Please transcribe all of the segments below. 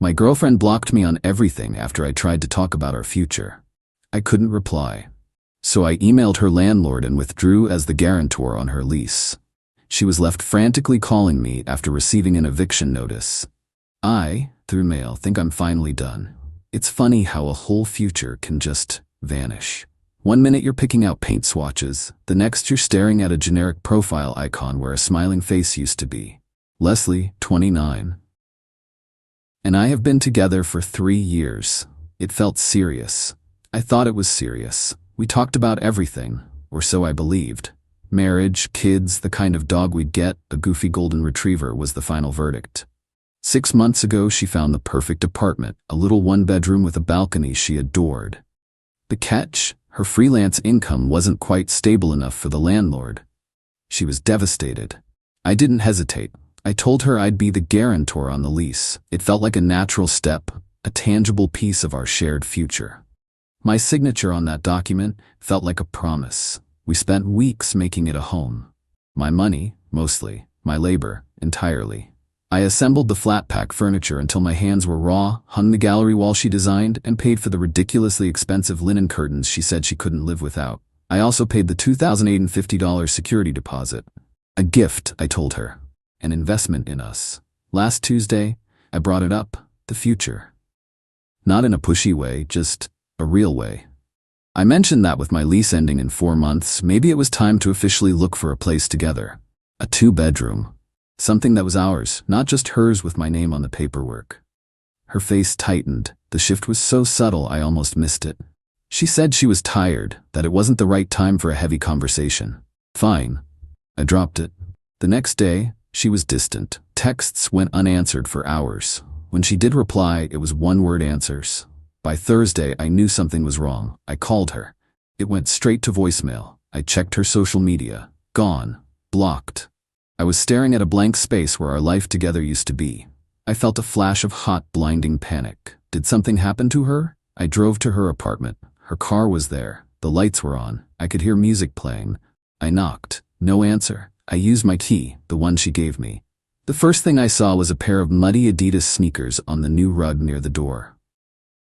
My girlfriend blocked me on everything after I tried to talk about our future. I couldn't reply. So I emailed her landlord and withdrew as the guarantor on her lease. She was left frantically calling me after receiving an eviction notice. I, through mail, think I'm finally done. It's funny how a whole future can just vanish. One minute you're picking out paint swatches, the next you're staring at a generic profile icon where a smiling face used to be. Leslie, 29. And I have been together for 3 years. It felt serious. I thought it was serious. We talked about everything, or so I believed. Marriage, kids, the kind of dog we'd get, a goofy golden retriever was the final verdict. 6 months ago, she found the perfect apartment, a little one-bedroom with a balcony she adored. The catch? Her freelance income wasn't quite stable enough for the landlord. She was devastated. I didn't hesitate. I told her I'd be the guarantor on the lease. It felt like a natural step, a tangible piece of our shared future. My signature on that document felt like a promise. We spent weeks making it a home. My money, mostly. My labor, entirely. I assembled the flat-pack furniture until my hands were raw, hung the gallery wall she designed, and paid for the ridiculously expensive linen curtains she said she couldn't live without. I also paid the $2,050 security deposit. A gift, I told her. An investment in us. Last Tuesday, I brought it up, the future. Not in a pushy way, just a real way. I mentioned that with my lease ending in 4 months, maybe it was time to officially look for a place together. A 2-bedroom. Something that was ours, not just hers with my name on the paperwork. Her face tightened. The shift was so subtle I almost missed it. She said she was tired, that it wasn't the right time for a heavy conversation. Fine. I dropped it. The next day, she was distant. Texts went unanswered for hours. When she did reply, it was one-word answers. By Thursday, I knew something was wrong. I called her. It went straight to voicemail. I checked her social media. Gone. Blocked. I was staring at a blank space where our life together used to be. I felt a flash of hot, blinding panic. Did something happen to her? I drove to her apartment. Her car was there. The lights were on. I could hear music playing. I knocked. No answer. I used my key, the one she gave me. The first thing I saw was a pair of muddy Adidas sneakers on the new rug near the door.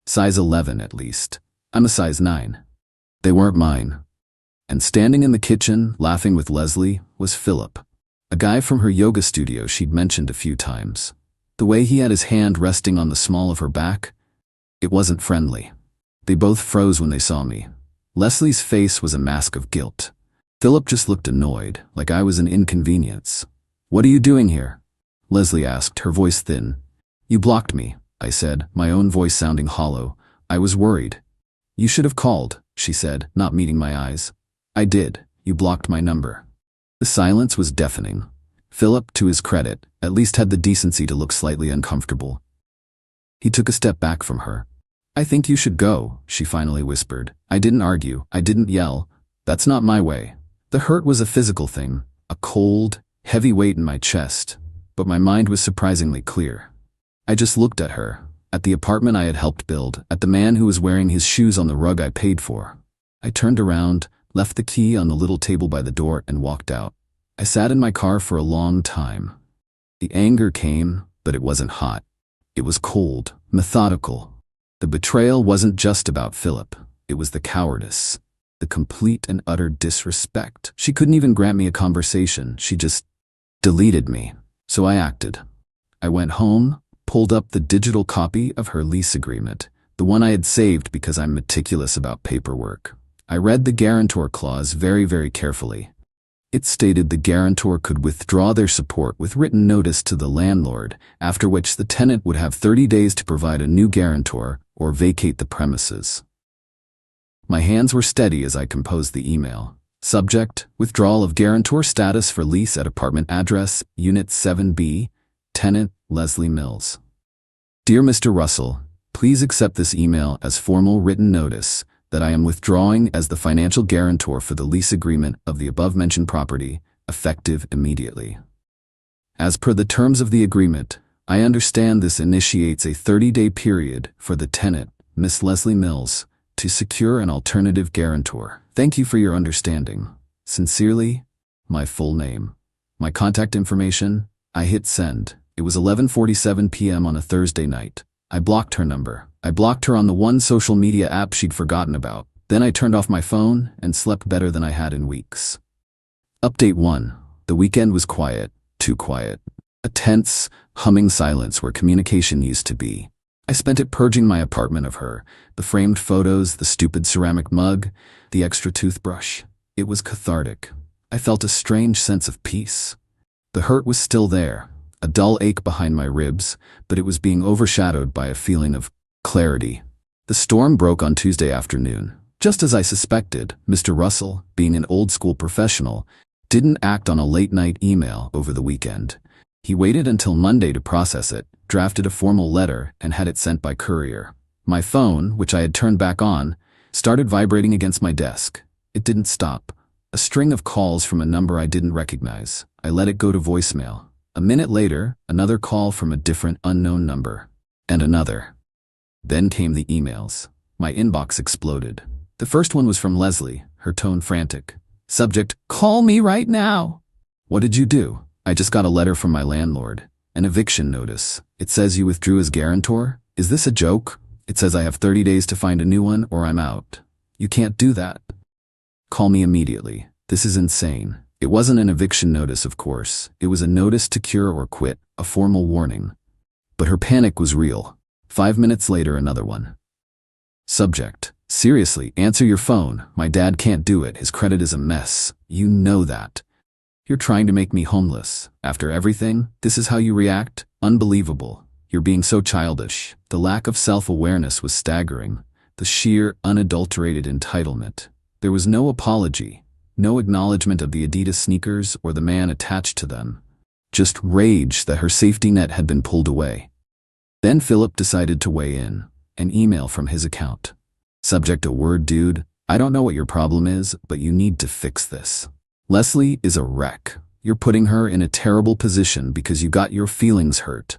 Size 11 at least. I'm a size 9. They weren't mine. And standing in the kitchen, laughing with Leslie, was Philip. A guy from her yoga studio she'd mentioned a few times. The way he had his hand resting on the small of her back, it wasn't friendly. They both froze when they saw me. Leslie's face was a mask of guilt. Philip just looked annoyed, like I was an inconvenience. "What are you doing here?" Leslie asked, her voice thin. "You blocked me," I said, my own voice sounding hollow. "I was worried." "You should have called," she said, not meeting my eyes. "I did. You blocked my number." The silence was deafening. Philip, to his credit, at least had the decency to look slightly uncomfortable. He took a step back from her. "I think you should go," she finally whispered. I didn't argue. I didn't yell. That's not my way. The hurt was a physical thing, a cold, heavy weight in my chest, but my mind was surprisingly clear. I just looked at her, at the apartment I had helped build, at the man who was wearing his shoes on the rug I paid for. I turned around, left the key on the little table by the door, and walked out. I sat in my car for a long time. The anger came, but it wasn't hot. It was cold, methodical. The betrayal wasn't just about Philip. It was the cowardice. The complete and utter disrespect. She couldn't even grant me a conversation. She just deleted me. So I acted. I went home, pulled up the digital copy of her lease agreement, the one I had saved because I'm meticulous about paperwork. I read the guarantor clause very, very carefully. It stated the guarantor could withdraw their support with written notice to the landlord, after which the tenant would have 30 days to provide a new guarantor or vacate the premises. My hands were steady as I composed the email. Subject: withdrawal of guarantor status for lease at apartment address, Unit 7B, tenant, Leslie Mills. Dear Mr. Russell, please accept this email as formal written notice that I am withdrawing as the financial guarantor for the lease agreement of the above-mentioned property, effective immediately. As per the terms of the agreement, I understand this initiates a 30-day period for the tenant, Miss Leslie Mills, to secure an alternative guarantor. Thank you for your understanding. Sincerely, my full name. My contact information. I hit send. It was 11:47 p.m. on a Thursday night. I blocked her number. I blocked her on the one social media app she'd forgotten about. Then I turned off my phone and slept better than I had in weeks. Update 1. The weekend was quiet. Too quiet. A tense, humming silence where communication used to be. I spent it purging my apartment of her, the framed photos, the stupid ceramic mug, the extra toothbrush. It was cathartic. I felt a strange sense of peace. The hurt was still there, a dull ache behind my ribs, but it was being overshadowed by a feeling of clarity. The storm broke on Tuesday afternoon. Just as I suspected, Mr. Russell, being an old-school professional, didn't act on a late-night email over the weekend. He waited until Monday to process it, drafted a formal letter, and had it sent by courier. My phone, which I had turned back on, started vibrating against my desk. It didn't stop. A string of calls from a number I didn't recognize. I let it go to voicemail. A minute later, another call from a different unknown number. And another. Then came the emails. My inbox exploded. The first one was from Leslie, her tone frantic. Subject, call me right now. What did you do? I just got a letter from my landlord. An eviction notice. It says you withdrew as guarantor? Is this a joke? It says I have 30 days to find a new one or I'm out. You can't do that. Call me immediately. This is insane. It wasn't an eviction notice, of course. It was a notice to cure or quit, a formal warning. But her panic was real. 5 minutes later, another one. Subject, seriously, answer your phone. My dad can't do it. His credit is a mess. You know that. You're trying to make me homeless. After everything, this is how you react? Unbelievable. You're being so childish. The lack of self-awareness was staggering. The sheer, unadulterated entitlement. There was no apology, no acknowledgement of the Adidas sneakers or the man attached to them. Just rage that her safety net had been pulled away. Then Philip decided to weigh in. An email from his account. Subject, a word, dude. I don't know what your problem is, but you need to fix this. Leslie is a wreck. You're putting her in a terrible position because you got your feelings hurt.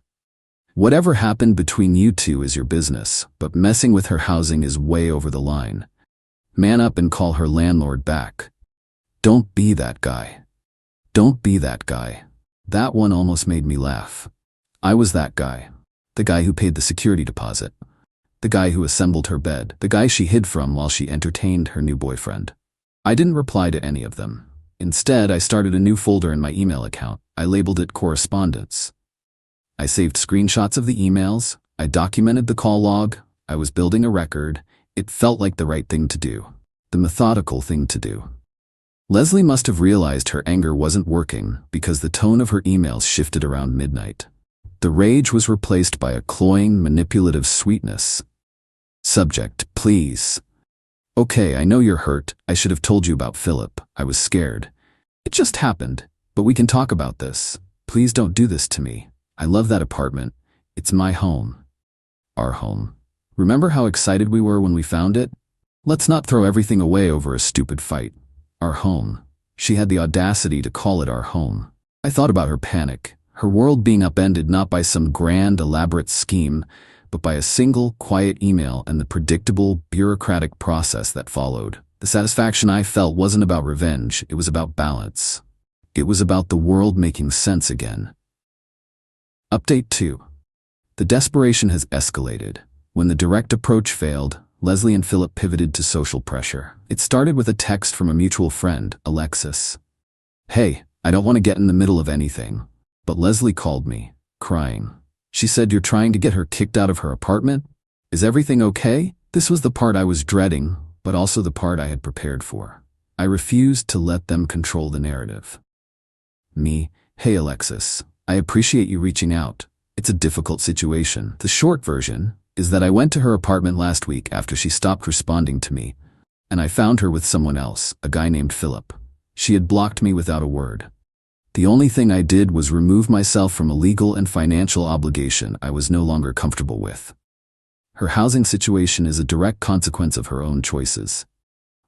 Whatever happened between you two is your business, but messing with her housing is way over the line. Man up and call her landlord back. Don't be that guy. Don't be that guy. That one almost made me laugh. I was that guy. The guy who paid the security deposit. The guy who assembled her bed. The guy she hid from while she entertained her new boyfriend. I didn't reply to any of them. Instead, I started a new folder in my email account. I labeled it Correspondence. I saved screenshots of the emails. I documented the call log. I was building a record. It felt like the right thing to do. The methodical thing to do. Leslie must have realized her anger wasn't working because the tone of her emails shifted around midnight. The rage was replaced by a cloying, manipulative sweetness. Subject, please. Okay, I know you're hurt. I should have told you about Philip. I was scared. It just happened, but we can talk about this. Please don't do this to me. I love that apartment. It's my home. Our home. Remember how excited we were when we found it? Let's not throw everything away over a stupid fight. Our home. She had the audacity to call it our home. I thought about her panic, her world being upended not by some grand, elaborate scheme, but by a single, quiet email and the predictable, bureaucratic process that followed. The satisfaction I felt wasn't about revenge, it was about balance. It was about the world making sense again. Update 2. The desperation has escalated. When the direct approach failed, Leslie and Philip pivoted to social pressure. It started with a text from a mutual friend, Alexis. Hey, I don't want to get in the middle of anything, but Leslie called me, crying. She said you're trying to get her kicked out of her apartment? Is everything okay? This was the part I was dreading, but also the part I had prepared for. I refused to let them control the narrative. Me, hey Alexis, I appreciate you reaching out. It's a difficult situation. The short version is that I went to her apartment last week after she stopped responding to me, and I found her with someone else, a guy named Philip. She had blocked me without a word. The only thing I did was remove myself from a legal and financial obligation I was no longer comfortable with. Her housing situation is a direct consequence of her own choices.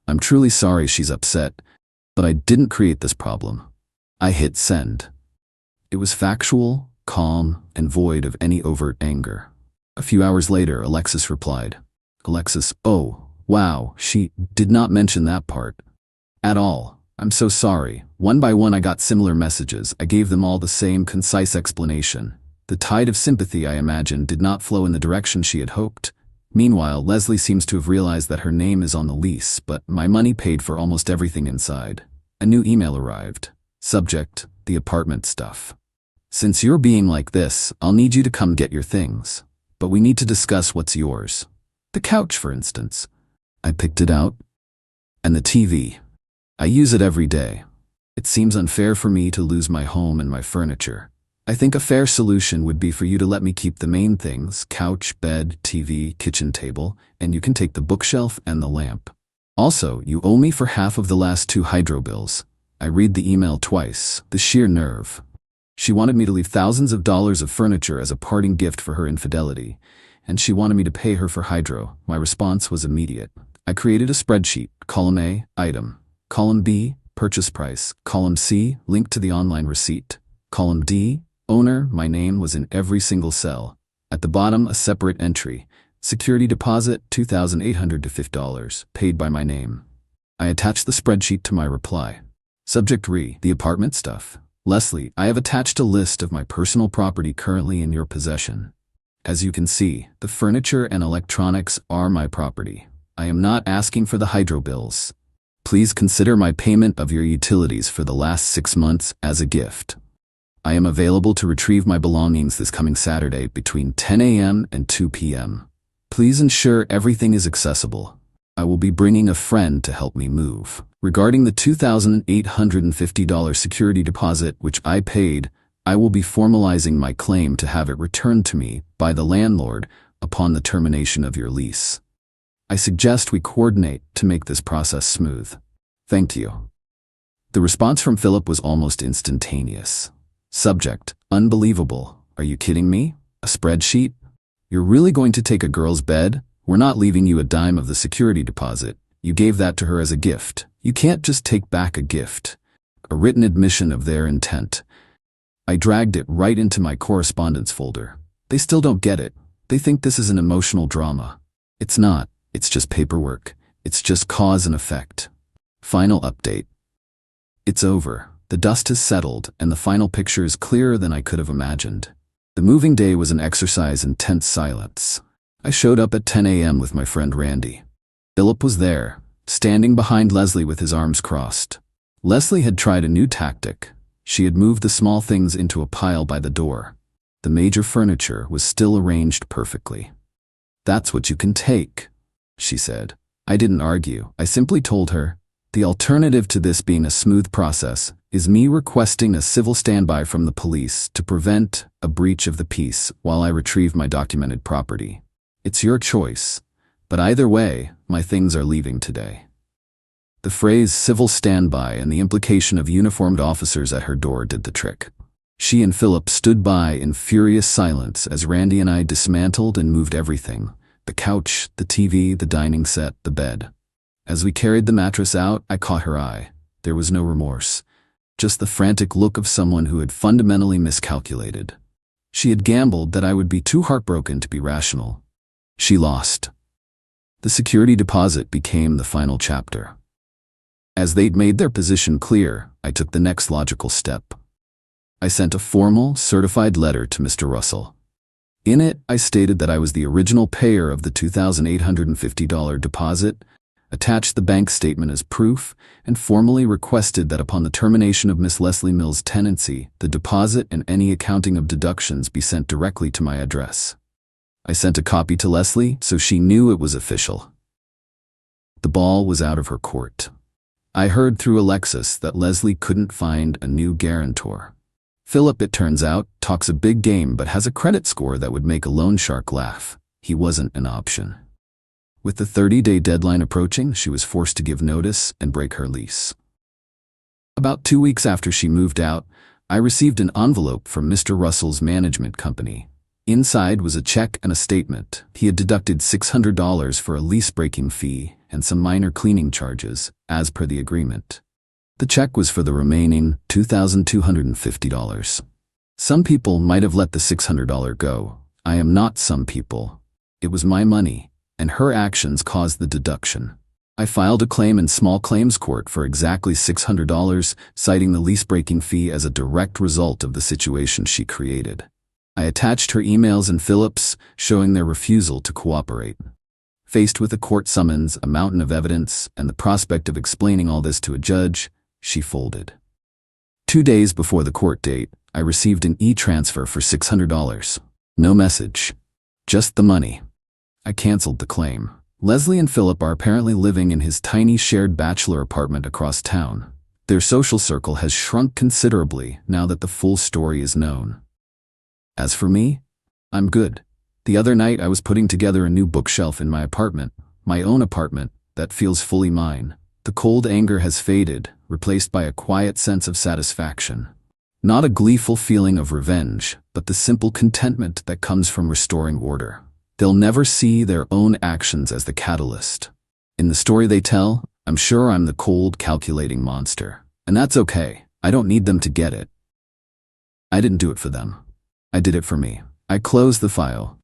I'm truly sorry she's upset, but I didn't create this problem. I hit send. It was factual, calm, and void of any overt anger. A few hours later, Alexis replied. Alexis, oh, wow, she did not mention that part. At all. I'm so sorry. One by one I got similar messages. I gave them all the same concise explanation. The tide of sympathy, I imagined, did not flow in the direction she had hoped. Meanwhile, Leslie seems to have realized that her name is on the lease, but my money paid for almost everything inside. A new email arrived. Subject: the apartment stuff. Since you're being like this, I'll need you to come get your things. But we need to discuss what's yours. The couch, for instance. I picked it out. And the TV. I use it every day. It seems unfair for me to lose my home and my furniture. I think a fair solution would be for you to let me keep the main things: couch, bed, TV, kitchen table, and you can take the bookshelf and the lamp. Also, you owe me for half of the last 2 hydro bills. I read the email twice. The sheer nerve. She wanted me to leave thousands of dollars of furniture as a parting gift for her infidelity, and she wanted me to pay her for hydro. My response was immediate. I created a spreadsheet. Column A, item. Column B, purchase price. Column C, link to the online receipt. Column D, owner. My name was in every single cell. At the bottom, a separate entry. Security deposit, $2,850, paid by my name. I attached the spreadsheet to my reply. Subject: the apartment stuff. Leslie, I have attached a list of my personal property currently in your possession. As you can see, the furniture and electronics are my property. I am not asking for the hydro bills. Please consider my payment of your utilities for the last 6 months as a gift. I am available to retrieve my belongings this coming Saturday between 10 a.m. and 2 p.m. Please ensure everything is accessible. I will be bringing a friend to help me move. Regarding the $2,850 security deposit which I paid, I will be formalizing my claim to have it returned to me by the landlord upon the termination of your lease. I suggest we coordinate to make this process smooth. Thank you. The response from Philip was almost instantaneous. Subject: unbelievable. Are you kidding me? A spreadsheet? You're really going to take a girl's bed? We're not leaving you a dime of the security deposit. You gave that to her as a gift. You can't just take back a gift. A written admission of their intent. I dragged it right into my correspondence folder. They still don't get it. They think this is an emotional drama. It's not. It's just paperwork. It's just cause and effect. Final update. It's over. The dust has settled, and the final picture is clearer than I could have imagined. The moving day was an exercise in tense silence. I showed up at 10 a.m. with my friend Randy. Philip was there, standing behind Leslie with his arms crossed. Leslie had tried a new tactic. She had moved the small things into a pile by the door. The major furniture was still arranged perfectly. "That's what you can take," she said. I didn't argue. I simply told her, the alternative to this being a smooth process is me requesting a civil standby from the police to prevent a breach of the peace while I retrieve my documented property. It's your choice, but either way, my things are leaving today. The phrase civil standby and the implication of uniformed officers at her door did the trick. She and Philip stood by in furious silence as Randy and I dismantled and moved everything: the couch, the TV, the dining set, the bed. As we carried the mattress out, I caught her eye. There was no remorse, just the frantic look of someone who had fundamentally miscalculated. She had gambled that I would be too heartbroken to be rational. She lost. The security deposit became the final chapter. As they'd made their position clear, I took the next logical step. I sent a formal, certified letter to Mr. Russell. In it, I stated that I was the original payer of the $2,850 deposit, attached the bank statement as proof, and formally requested that upon the termination of Miss Leslie Mill's tenancy, the deposit and any accounting of deductions be sent directly to my address. I sent a copy to Leslie so she knew it was official. The ball was out of her court. I heard through Alexis that Leslie couldn't find a new guarantor. Philip, it turns out, talks a big game but has a credit score that would make a loan shark laugh. He wasn't an option. With the 30-day deadline approaching, she was forced to give notice and break her lease. About 2 weeks after she moved out, I received an envelope from Mr. Russell's management company. Inside was a check and a statement. He had deducted $600 for a lease-breaking fee and some minor cleaning charges, as per the agreement. The check was for the remaining $2,250. Some people might have let the $600 go. I am not some people. It was my money, and her actions caused the deduction. I filed a claim in small claims court for exactly $600, citing the lease-breaking fee as a direct result of the situation she created. I attached her emails and Philip's, showing their refusal to cooperate. Faced with a court summons, a mountain of evidence, and the prospect of explaining all this to a judge, she folded. 2 days before the court date, I received an e-transfer for $600. No message. Just the money. I canceled the claim. Leslie and Philip are apparently living in his tiny shared bachelor apartment across town. Their social circle has shrunk considerably now that the full story is known. As for me, I'm good. The other night I was putting together a new bookshelf in my apartment, my own apartment, that feels fully mine. The cold anger has faded, replaced by a quiet sense of satisfaction. Not a gleeful feeling of revenge, but the simple contentment that comes from restoring order. They'll never see their own actions as the catalyst. In the story they tell, I'm sure I'm the cold, calculating monster. And that's okay. I don't need them to get it. I didn't do it for them. I did it for me. I closed the file,